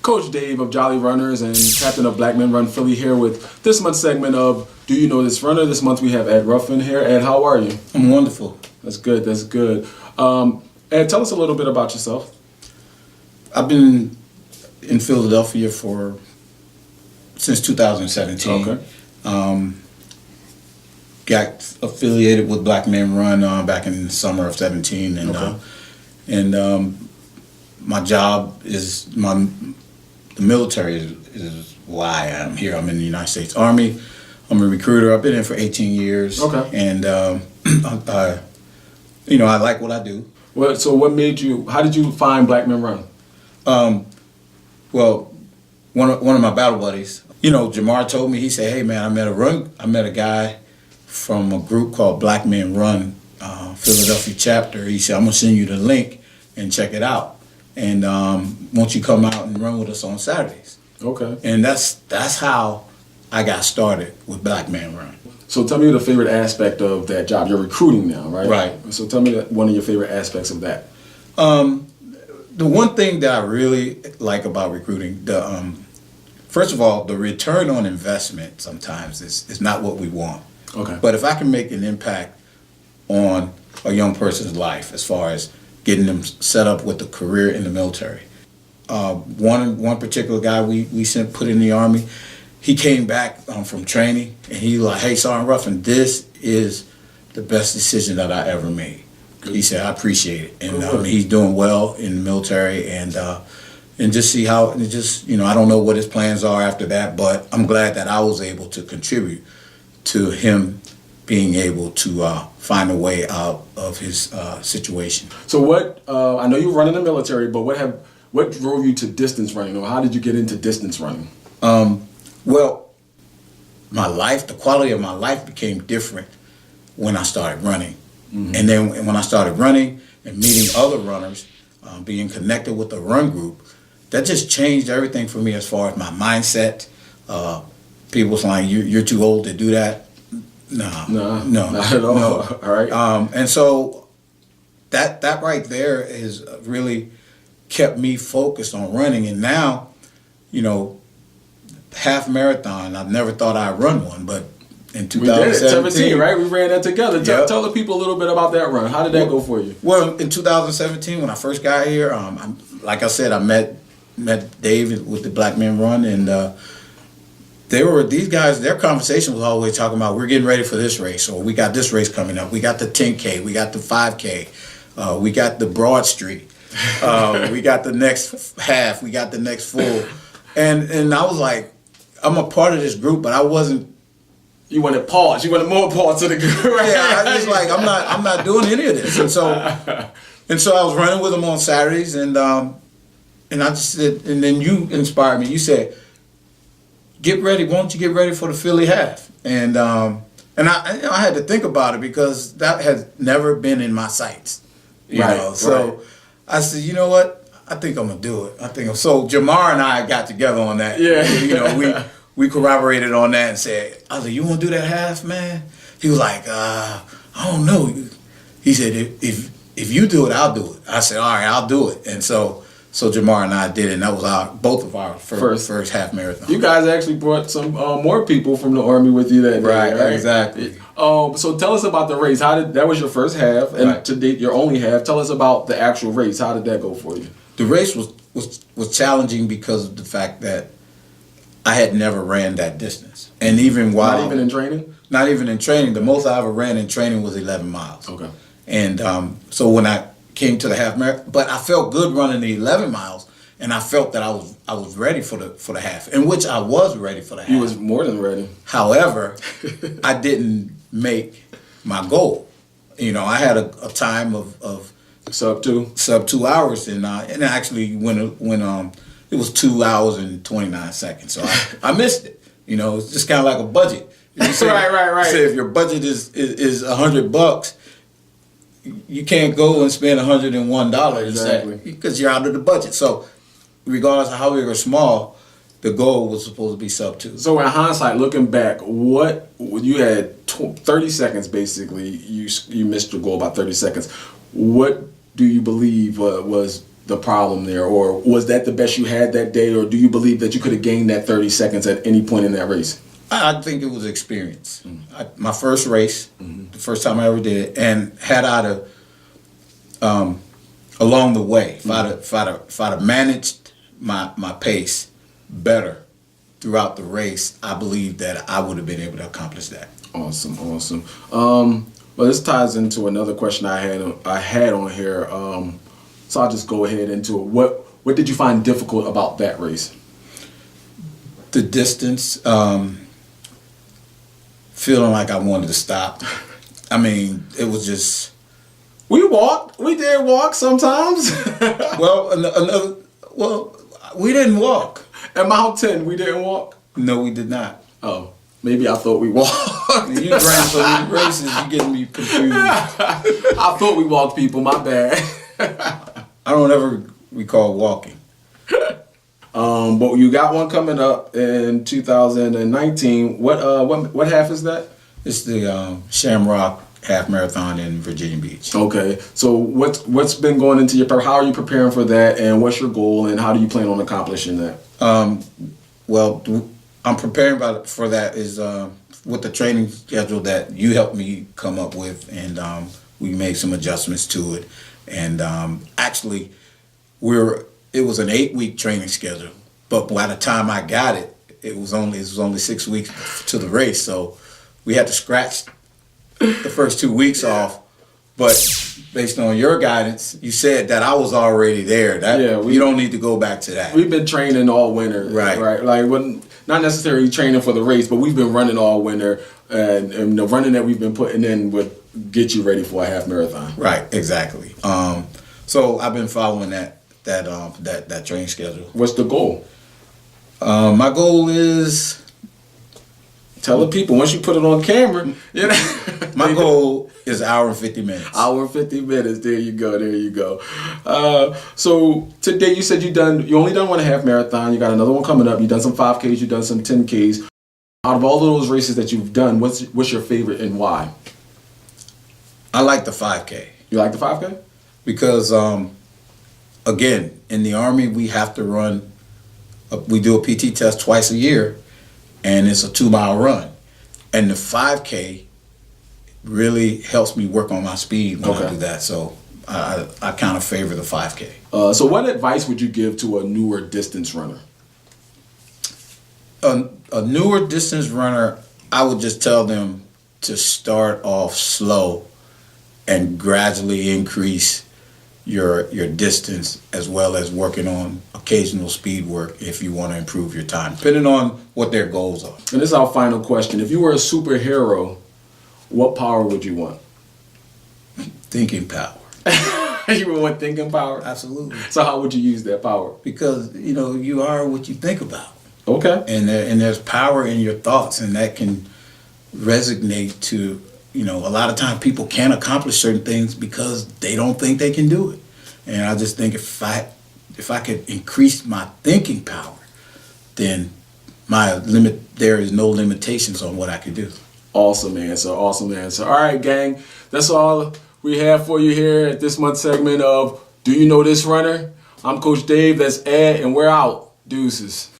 Coach Dave of Jolly Runners and captain of Black Men Run Philly here with this month's segment of Do You Know This Runner? This month we have Ed Ruffin here. Ed, how are you? I'm wonderful. That's good, that's good. Ed, tell us a little bit about yourself. I've been in Philadelphia since 2017. Okay. Got affiliated with Black Men Run back in the summer of 17. And my job is the military is why I'm here. I'm in the United States Army. I'm a recruiter. I've been in for 18 years. Okay. And I like what I do. Well, so how did you find Black Men Run? Well, one of my battle buddies, Jamar told me, he said, "Hey man, I met a guy from a group called Black Men Run, Philadelphia chapter." He said, "I'm gonna send you the link and check it out. And won't you come out and run with us on Saturdays?" Okay. And that's how I got started with Black Men Run. So tell me the favorite aspect of that job. You're recruiting now, right? Right. So tell me one of your favorite aspects of that. The one thing that I really like about recruiting, first of all, the return on investment sometimes is not what we want. Okay. But if I can make an impact on a young person's life as far as getting them set up with a career in the military. One particular guy we put in the Army, he came back from training and he like, "Hey, Sergeant Ruffin, this is the best decision that I ever made." Good. He said, "I appreciate it." And he's doing well in the military and just see how, I don't know what his plans are after that, but I'm glad that I was able to contribute to him being able to find a way out of his situation. So I know you run in the military, but what drove you to distance running, or how did you get into distance running? Well, the quality of my life became different when I started running. Mm-hmm. And then when I started running and meeting other runners, being connected with the run group, that just changed everything for me as far as my mindset. People saying, you're too old to do that. No, not at all. No. All right. And so that right there has really kept me focused on running. And now, half marathon, I never thought I'd run one, but in 2017, right? We ran that together. Yep. Tell the people a little bit about that run. How did that go for you? Well, in 2017, when I first got here, like I said, I met Dave with the Black Men Run, and these guys, their conversation was always talking about, we're getting ready for this race, or we got this race coming up. We got the 10K, we got the 5K, we got the Broad Street, we got the next half, we got the next full. And I was like, I'm a part of this group, but I wasn't. You wanted pause. You wanted more pause to the group. Right? Yeah, I was like, I'm not doing any of this. And so I was running with them on Saturdays, and I just said, and then you inspired me. You said, "Get ready, won't you get ready for the Philly half?" And I had to think about it because that has never been in my sights. You know, so I said, you know what? I think I'm gonna do it. So Jamar and I got together on that. Yeah. We corroborated on that and said, I was like, "You want to do that half, man?" He was like, "I don't know." He said, "If you do it, I'll do it." I said, "All right, I'll do it." And so Jamar and I did it, and that was both of our first half marathon. You guys actually brought some more people from the Army with you that day, right? Exactly. So tell us about the race. That was your first half, and to date your only half. Tell us about the actual race. How did that go for you? The race was challenging because of the fact that I had never ran that distance. And not even in training? Not even in training. The most I ever ran in training was 11 miles. Okay. And so when I came to the half marathon, but I felt good running the 11 miles, and I felt that I was ready for the half, in which I was ready for the half. You was more than ready. However, I didn't make my goal. I had a time of sub 2 hours, and actually when it was 2 hours and 29 seconds, so I missed it. It's just kind of like a budget. Right. Say if your budget is $100, you can't go and spend $101 exactly because you're out of the budget. So regardless of how big or small, the goal was supposed to be sub 2. So in hindsight, looking back, what you had 30 seconds basically. You missed your goal by 30 seconds. What do you believe was the problem there, or was that the best you had that day, or do you believe that you could have gained that 30 seconds at any point in that race? I think it was experience. My first race, the first time I ever did it, and had I to, along the way, if I'd have managed my pace better throughout the race, I believe that I would have been able to accomplish that. Awesome. Well, this ties into another question I had on here. So I'll just go ahead into it. What did you find difficult about that race? The distance, feeling like I wanted to stop. I mean, it was just. We did walk sometimes. Well, we didn't walk. At Mount 10, we didn't walk? No, we did not. Oh, maybe I thought we walked. You ran so many races, you getting me confused. I thought we walked, people. My bad. I don't ever recall walking. But you got one coming up in 2019. What half is that? It's the Shamrock Half Marathon in Virginia Beach. Okay, so what's been going into your how are you preparing for that, and what's your goal, and how do you plan on accomplishing that? Well, I'm preparing for that is with the training schedule that you helped me come up with, and we made some adjustments to it. And actually, it was an 8-week training schedule, but by the time I got it, it was only 6 weeks to the race, so we had to scratch the first 2 weeks off. But based on your guidance, you said that I was already there. You don't need to go back to that. We've been training all winter, right? Like not necessarily training for the race, but we've been running all winter, and the running that we've been putting in would get you ready for a half marathon. Right, exactly. So I've been following that training schedule. What's the goal? My goal is. Tell the people once you put it on camera. You know? My goal is an hour and 50 minutes. Hour and 50 minutes. There you go. So today you said you only done 1.5 marathon. You got another one coming up. You done some 5Ks. You done some 10Ks. Out of all of those races that you've done, what's your favorite and why? I like the 5K. You like the 5K? Because again, in the Army we have to run. We do a PT test twice a year. And it's a 2-mile run. And the 5K really helps me work on my speed when I do that. So I kind of favor the 5K. So what advice would you give to a newer distance runner? A newer distance runner, I would just tell them to start off slow and gradually increase your distance, as well as working on occasional speed work if you want to improve your time, depending on what their goals are. And this is our final question. If you were a superhero, what power would you want? Thinking power. You would want thinking power? Absolutely. So how would you use that power? Because, you are what you think about. Okay. And there's power in your thoughts, and that can resonate to, a lot of times people can't accomplish certain things because they don't think they can do it. And I just think if I could increase my thinking power, then there is no limitations on what I could do. Awesome answer. All right, gang. That's all we have for you here at this month's segment of Do You Know This Runner? I'm Coach Dave. That's Ed, and we're out. Deuces.